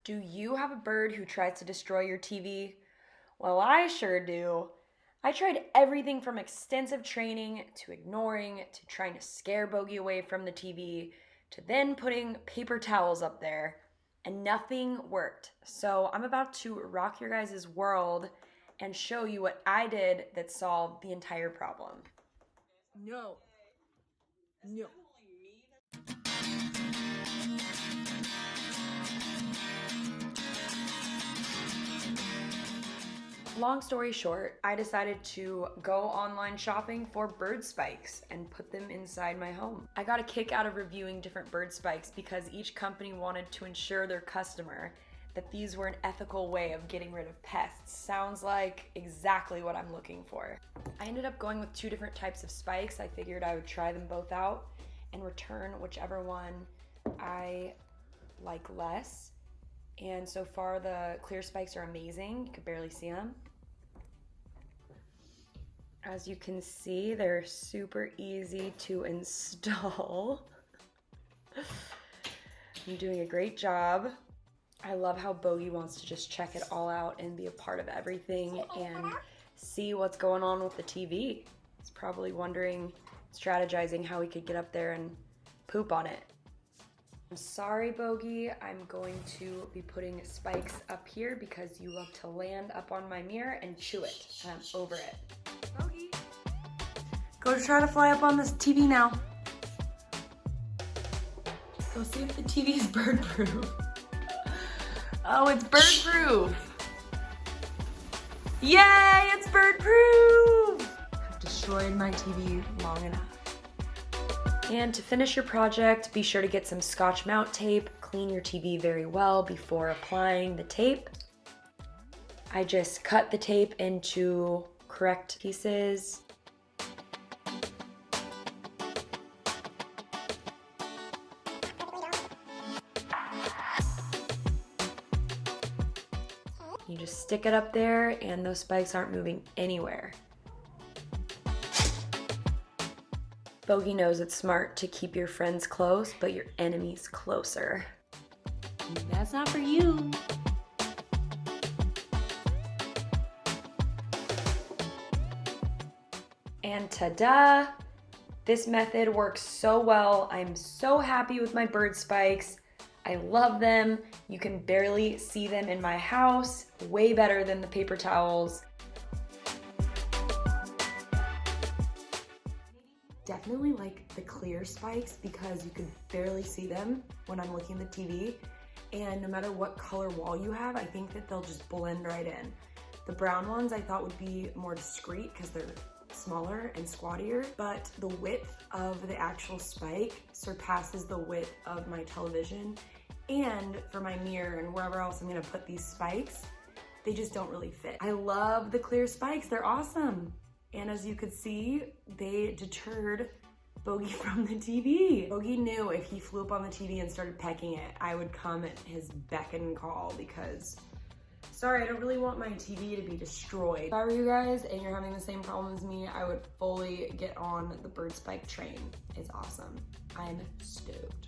Do you have a bird who tries to destroy your TV? Well, I sure do. I tried everything from extensive training to ignoring to trying to scare Bogie away from the TV to then putting paper towels up there, and nothing worked. So I'm about to rock your guys' world and show you what I did that solved the entire problem. No. Long story short, I decided to go online shopping for bird spikes and put them inside my home. I got a kick out of reviewing different bird spikes because each company wanted to ensure their customer that these were an ethical way of getting rid of pests. Sounds like exactly what I'm looking for. I ended up going with 2 different types of spikes. I figured I would try them both out and return whichever one I like less. And so far the clear spikes are amazing. You could barely see them. As you can see, they're super easy to install. You're doing a great job. I love how Bogie wants to just check it all out and be a part of everything and see what's going on with the TV. He's probably wondering, strategizing how he could get up there and poop on it. I'm sorry, Bogie, I'm going to be putting spikes up here because you love to land up on my mirror and chew it, and I'm over it. Bogie, go try to fly up on this TV now. Go see if the TV is bird-proof. Oh, it's bird-proof. Yay, it's bird-proof. I've destroyed my TV long enough. And to finish your project, be sure to get some Scotch mount tape. Clean your TV very well before applying the tape. I just cut the tape into correct pieces. You just stick it up there and those spikes aren't moving anywhere. Bogie knows it's smart to keep your friends close, but your enemies closer. That's not for you. And ta-da! This method works so well. I'm so happy with my bird spikes. I love them. You can barely see them in my house. Way better than the paper towels. Definitely like the clear spikes because you can barely see them when I'm looking at the TV. And no matter what color wall you have, I think that they'll just blend right in. The brown ones I thought would be more discreet because they're smaller and squattier, but the width of the actual spike surpasses the width of my television. And for my mirror and wherever else I'm gonna put these spikes, they just don't really fit. I love the clear spikes, they're awesome. And as you could see, they deterred Bogie from the TV. Bogie knew if he flew up on the TV and started pecking it, I would come at his beck and call because, sorry, I don't really want my TV to be destroyed. If I were you guys and you're having the same problem as me, I would fully get on the bird spike train. It's awesome. I'm stoked.